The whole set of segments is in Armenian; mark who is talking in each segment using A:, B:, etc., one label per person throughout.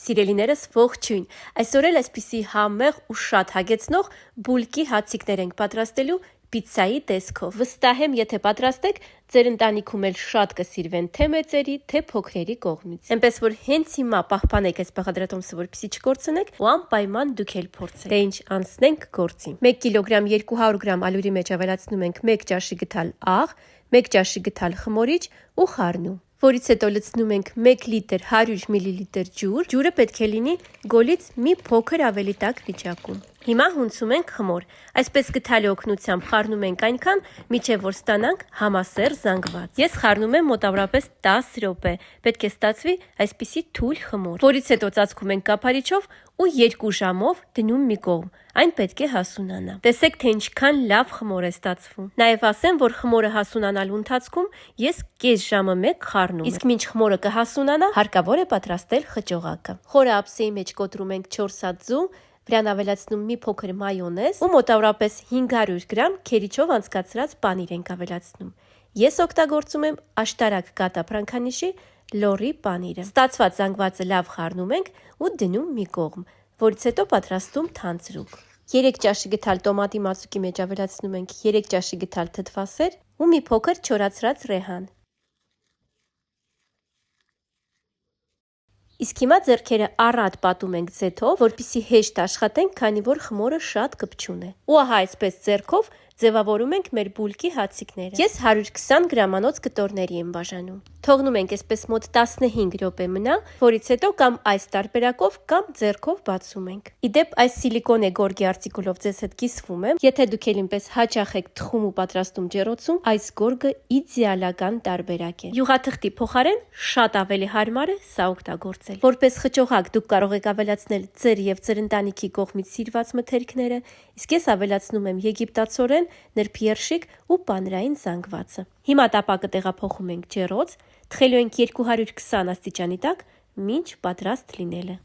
A: Սիրելիներս ողջույն, այսօր էլ այսպիսի համեղ ու շատ հագեցնող բուլկի հացիկներ ենք պատրաստելու պիցցայի տեսքով։ Վստահ եմ, եթե պատրաստեք, ձեր ընտանիքում էլ շատ կսիրվեն թե մեծերի, թե փոքրերի կողմից։ Էնպես որ հենց հիմա պահպանեք այս բաղադրատոմսը, որպեսզի չկորցնեք, ու անպայման դուք էլ փորձեք։ Դե ինչ, անցնենք գործին։ 1 կիլոգրամ 200 գրամ ալյուրի մեջ ավելացնում ենք 1 ճաշի գդալ աղ, 1 ճաշի գդալ խմորիչ ու խառնում, որից հետո լցնում ենք 1 լիտր 100 մլ ջուր։ Ջուրը պետք է լինի գոլից մի փոքր ավելի տաք վիճակում։ Հիմա հունցում ենք խմոր։ Այսպես գդալի օգնությամբ խառնում ենք այնքան, մինչև որ ստանանք համասեռ զանգված։ Ես խառնում եմ մոտավորապես 10 րոպե։ Պետք է ստացվի այսպիսի թույլ խմոր, որից հետո ծածկում ենք կափարիչով ու 2 ժամով դնում մի կողմ։ Այն պետք է հասունանա։ Տեսեք, թե ինչքան լավ խմոր է ստացվում։ Նաև ասեմ, որ խմորը հասունանալու ընթացքում ես կես ժամը մեկ խառնում եմ։ Իսկ մինչ խմորը կհասունանա, հարկավոր է պատրաստել խճողակը։ Խորը ափսեի մեջ կոտրում ենք 4 հատ ձու, վրան ավելացնում մի փոքր մայոնեզ ու մոտավորապես 500 գրամ քերիչով անցկացրած պանիր ենք ավելացնում։ Ես օգտագործում եմ աշտարակ կատապրանքանիշի լորի պանիրը։ Ստացված զանգվածը լավ խառնում ենք ու դնում մի կողմ, որից հետո պատրաստում թանձրուկ։ 3 ճաշի գդալ տոմատի մածուկի մեջ ավելացնում ենք 3 ճաշի գդալ թթվասեր ու մի փոքր չորացրած ռեհան։ Իսկ հիմա ձեռքերը առատ պատում ենք ձեթով, որպեսզի հեշտ աշխատենք, քանի որ խմորը շատ կպչուն է։ Ու ահա այսպես ձեռքով ձևավորում ենք մեր բուլկի հացիկները։ Ես 120 գրամանոց կտորների եմ բաժանում։ Թողնում ենք այսպես մոտ 15 րոպե մնա, որից հետո կամ այս տարբերակով կամ ձեռքով բացում ենք։ Իդեպ այս սիլիկոնե գորգի արտիկուլով ձեզ հետ կիսվում եմ։ Եթե դուք էլ ինպես հաճախ եք թխում ու պատրաստում ջեռոցում, այս գորգը իդեալական տարբերակ է։ Յուղաթղթի փոխարեն շատ ավելի հարմար է սա օգտագործել։ Որպես խճողակ դուք կարող եք ավելացնել ձեր եւ ձեր ընտանիքի կողմից սիրված մթերքները, իսկ ես ավելացնում եմ եգիպտացորեն, նրբերշիկ ու պանրային զանգվածը։ Հիմա տապակը տեղափոխում ենք ջեռոց, թխելու ենք 220 աստիճանի տակ, մինչ պատրաստ լինելը։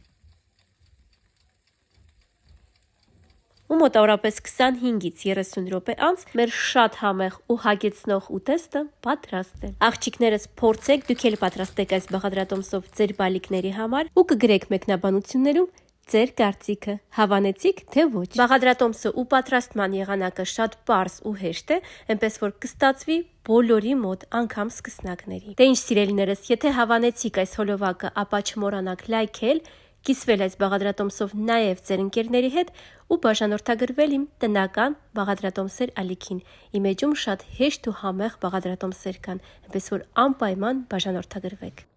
A: Ու մոտավորապես 25-ից 30 րոպե անց մեր շատ համեղ ու հագեցնող ուտեստը պատրաստ է։ Աղջիկներս, փորձեք դուք էլ պատրաստեք այս բաղադրատոմսով ձեր բալիկների համար ու կգրեք մեկնաբանություններում ձեր կարծիքը, հավանեցիք թե ոչ։ Բաղադրատոմսը ու պատրաստման եղանակը շատ պարզ ու հեշտ է, այնպես որ կստացվի բոլորի մոտ, անգամ սկսնակների։ Դե ինչ սիրելիներս, եթե հավանեցիք այս հոլովակը, ապա չմոռանաք լայքել, կիսվել այս բաղադրատոմսով նաև ձեր ընկերների հետ ու բաժանորդագրվել իմ տնական բաղադրատոմսեր ալիքին։ Իմ էջում շատ հեշտ ու համեղ բաղադրատոմսեր կան, այնպես որ անպայման բաժանորդագրվեք։